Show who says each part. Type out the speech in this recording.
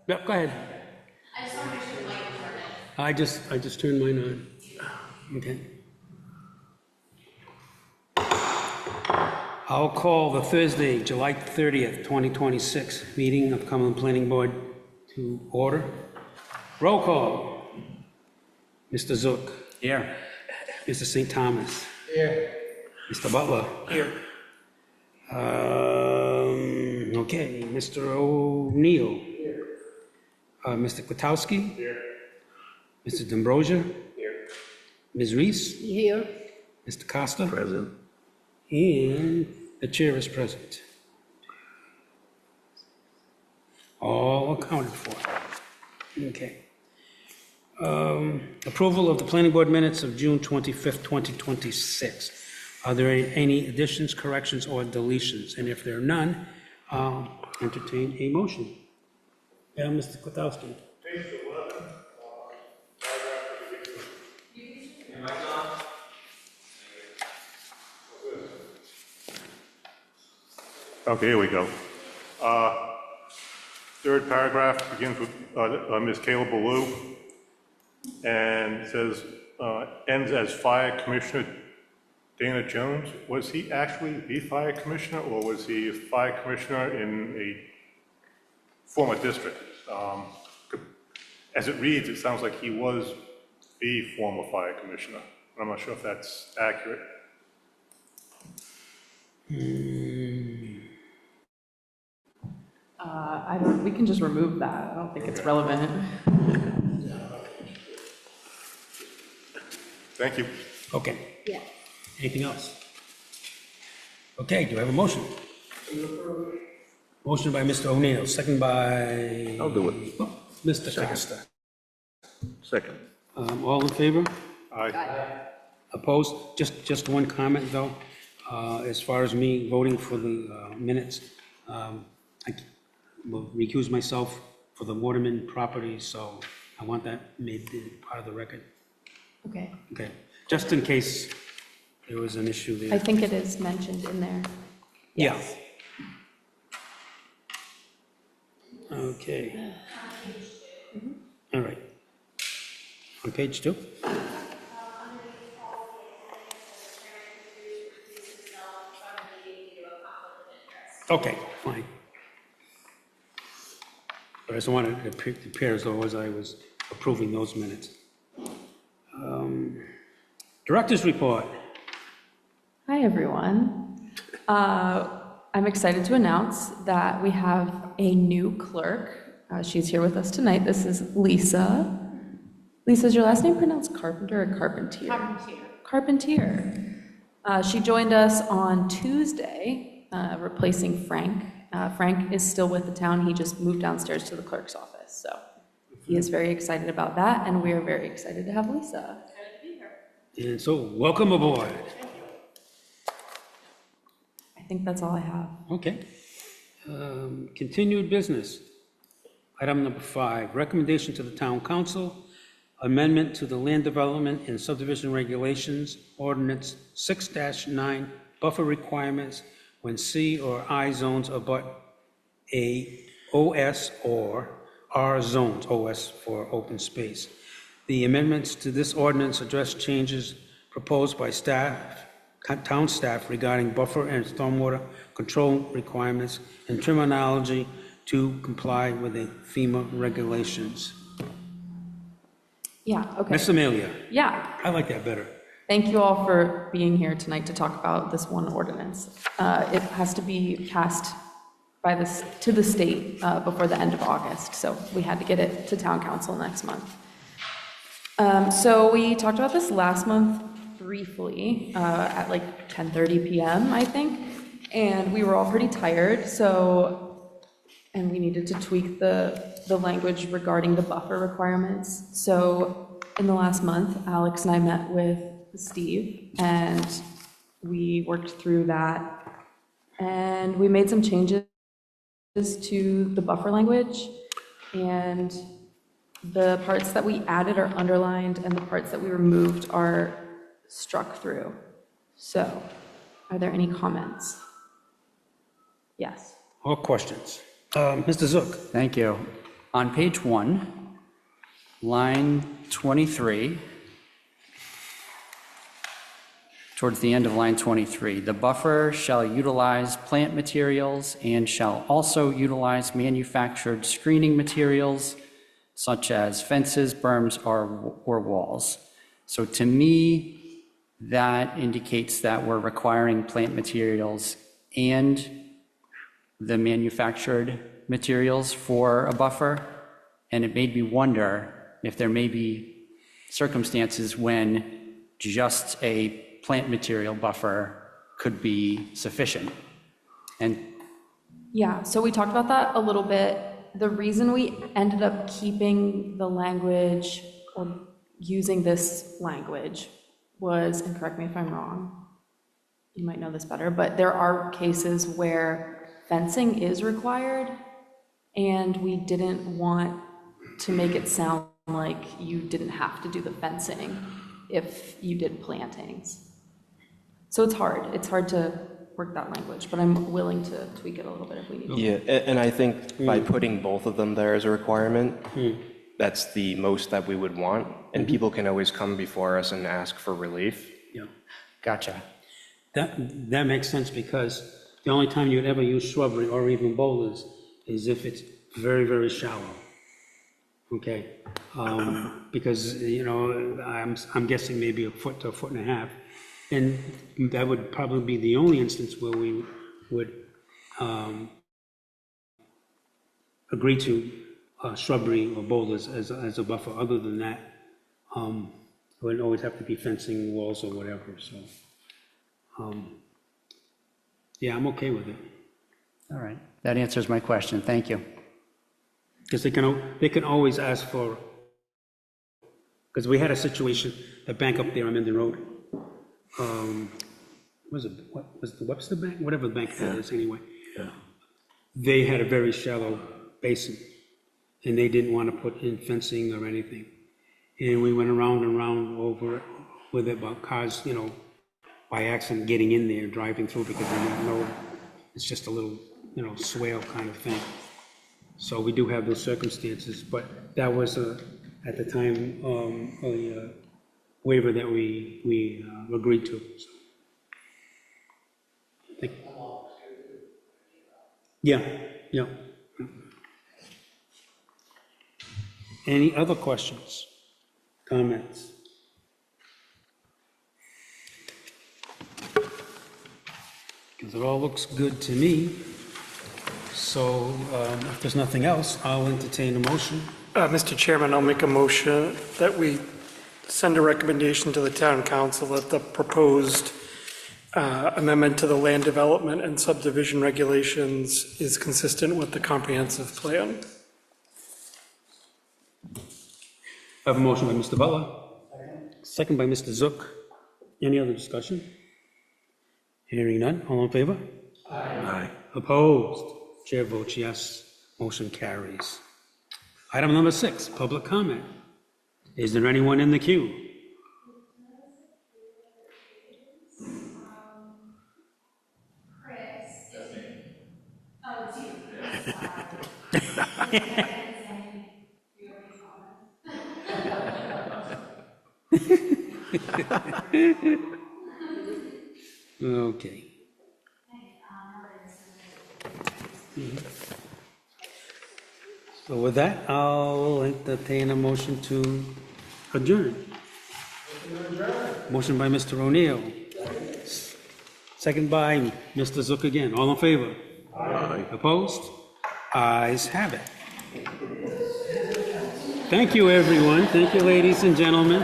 Speaker 1: Yep, go ahead.
Speaker 2: I just want to make sure the light is turned on.
Speaker 1: I just turned mine on. Okay. I'll call the Thursday, July 30th, 2026 meeting of Cumberland Planning Board to order. Roll call. Mr. Zook.
Speaker 3: Here.
Speaker 1: Mr. St. Thomas.
Speaker 3: Here.
Speaker 1: Mr. Butler.
Speaker 3: Here.
Speaker 1: Okay, Mr. O'Neill. Here. Mr. Kwiatkowski.
Speaker 3: Here.
Speaker 1: Mr. D'Ambrosia.
Speaker 3: Here.
Speaker 1: Ms. Reese.
Speaker 2: Here.
Speaker 1: Mr. Costa.
Speaker 3: Present.
Speaker 1: And the chair is present. All accounted for. Okay. Approval of the planning board minutes of June 25th, 2026. Are there any additions, corrections, or deletions? And if there are none, I'll entertain a motion. Yeah, Mr. Kwiatkowski.
Speaker 4: Page 11, okay, here we go. Third paragraph begins with Ms. Kayla Ballou, and it says, ends as Fire Commissioner Dana Jones. Was he actually the fire commissioner, or was he a fire commissioner in a former district? As it reads, it sounds like he was the former fire commissioner. I'm not sure if that's accurate.
Speaker 5: We can just remove that. I don't think it's relevant.
Speaker 4: Thank you.
Speaker 1: Okay.
Speaker 2: Yeah.
Speaker 1: Anything else? Okay, do I have a motion? Motion by Mr. O'Neill, second by...
Speaker 3: I'll do it.
Speaker 1: Mr. Costa.
Speaker 3: Second.
Speaker 1: All in favor?
Speaker 4: Aye.
Speaker 1: Opposed? Just one comment, though. As far as me voting for the minutes, I will recuse myself for the Waterman property, so I want that made part of the record.
Speaker 5: Okay.
Speaker 1: Okay, just in case there was an issue there.
Speaker 5: I think it is mentioned in there.
Speaker 1: Yeah.
Speaker 5: Yes.
Speaker 1: Okay. All right. On page 2? Okay, fine. But I just wanted it to appear as though as I was approving those minutes. Director's report.
Speaker 5: Hi, everyone. I'm excited to announce that we have a new clerk. She's here with us tonight. This is Lisa. Lisa, is your last name pronounced Carpenter or Carpentier?
Speaker 2: Carpentier.
Speaker 5: Carpentier. She joined us on Tuesday, replacing Frank. Frank is still with the town. He just moved downstairs to the clerk's office. So he is very excited about that, and we are very excited to have Lisa.
Speaker 1: And so, welcome aboard.
Speaker 5: I think that's all I have.
Speaker 1: Okay. Continued business. Item number 5, recommendation to the town council, amendment to the land development and subdivision regulations, ordinance 6-9, buffer requirements when C or I zones abut a OS or R zones, OS for open space. The amendments to this ordinance address changes proposed by town staff regarding buffer and stormwater control requirements and terminology to comply with the FEMA regulations.
Speaker 5: Yeah, okay.
Speaker 1: Ms. Amelia,
Speaker 5: Yeah,
Speaker 1: I like that better.
Speaker 5: thank you all for being here tonight to talk about this one ordinance. It has to be passed by to the state before the end of August, so we had to get it to town council next month. So we talked about this last month briefly at like 10:30 p.m., I think, and we were all pretty tired, and we needed to tweak the language regarding the buffer requirements. So in the last month, Alex and I met with Steve, and we worked through that, and we made some changes to the buffer language, and the parts that we added are underlined, and the parts that we removed are struck through. So, are there any comments? Yes.
Speaker 1: Or questions? Mr. Zook?
Speaker 3: Thank you.
Speaker 6: On page 1, line 23, towards the end of line 23, the buffer shall utilize plant materials and shall also utilize manufactured screening materials such as fences, berms, or walls. So to me, that indicates that we're requiring plant materials and the manufactured materials for a buffer. And it made me wonder if there may be circumstances when just a plant material buffer could be sufficient. And
Speaker 5: Yeah, so we talked about that a little bit. The reason we ended up keeping the language or using this language was, and correct me if I'm wrong, you might know this better, but there are cases where fencing is required, and we didn't want to make it sound like you didn't have to do the fencing if you did plantings. So it's hard to work that language, but I'm willing to tweak it a little bit if we need to.
Speaker 7: Yeah, and I think by putting both of them there as a requirement, that's the most that we would want, and people can always come before us and ask for relief.
Speaker 1: Yeah.
Speaker 6: gotcha.
Speaker 1: That makes sense, because the only time you'd ever use shrubbery or even boulders is if it's very, very shallow. Okay? Because, you know, I'm guessing maybe a foot to a foot and a half. And that would probably be the only instance where we would agree to shrubbery or boulders as a buffer. Other than that, it would always have to be fencing, walls, or whatever, so. Yeah, I'm okay with it.
Speaker 6: All right, that answers my question, thank you.
Speaker 1: Because they can always ask for, because we had a situation, the bank up there on Minden Road, what was the Webster Bank? Whatever the bank that is anyway.
Speaker 3: Yeah.
Speaker 1: They had a very shallow basin, and they didn't want to put in fencing or anything. And we went around and around over it with it about cars, you know, by accident getting in there, driving through, because they didn't know it's just a little, you know, swale kind of thing. So we do have those circumstances, but that was at the time a waiver that we agreed to. So. Yeah. Any other questions, comments? Because it all looks good to me. So if there's nothing else, I'll entertain a motion.
Speaker 8: Mr. Chairman, I'll make a motion that we send a recommendation to the town council that the proposed amendment to the land development and subdivision regulations is consistent with the comprehensive plan.
Speaker 1: I have a motion by Mr. Butler. Second by Mr. Zook. Any other discussion? Hearing none, all in favor?
Speaker 3: Aye.
Speaker 1: Opposed? Chair votes yes, motion carries. Item number 6, public comment. Is there anyone in the queue? Okay. So with that, I'll entertain a motion to adjourn. Motion by Mr. O'Neill. Second by Mr. Zook again. All in favor?
Speaker 3: Aye.
Speaker 1: Opposed? Ayes have it. Thank you, everyone. Thank you, ladies and gentlemen.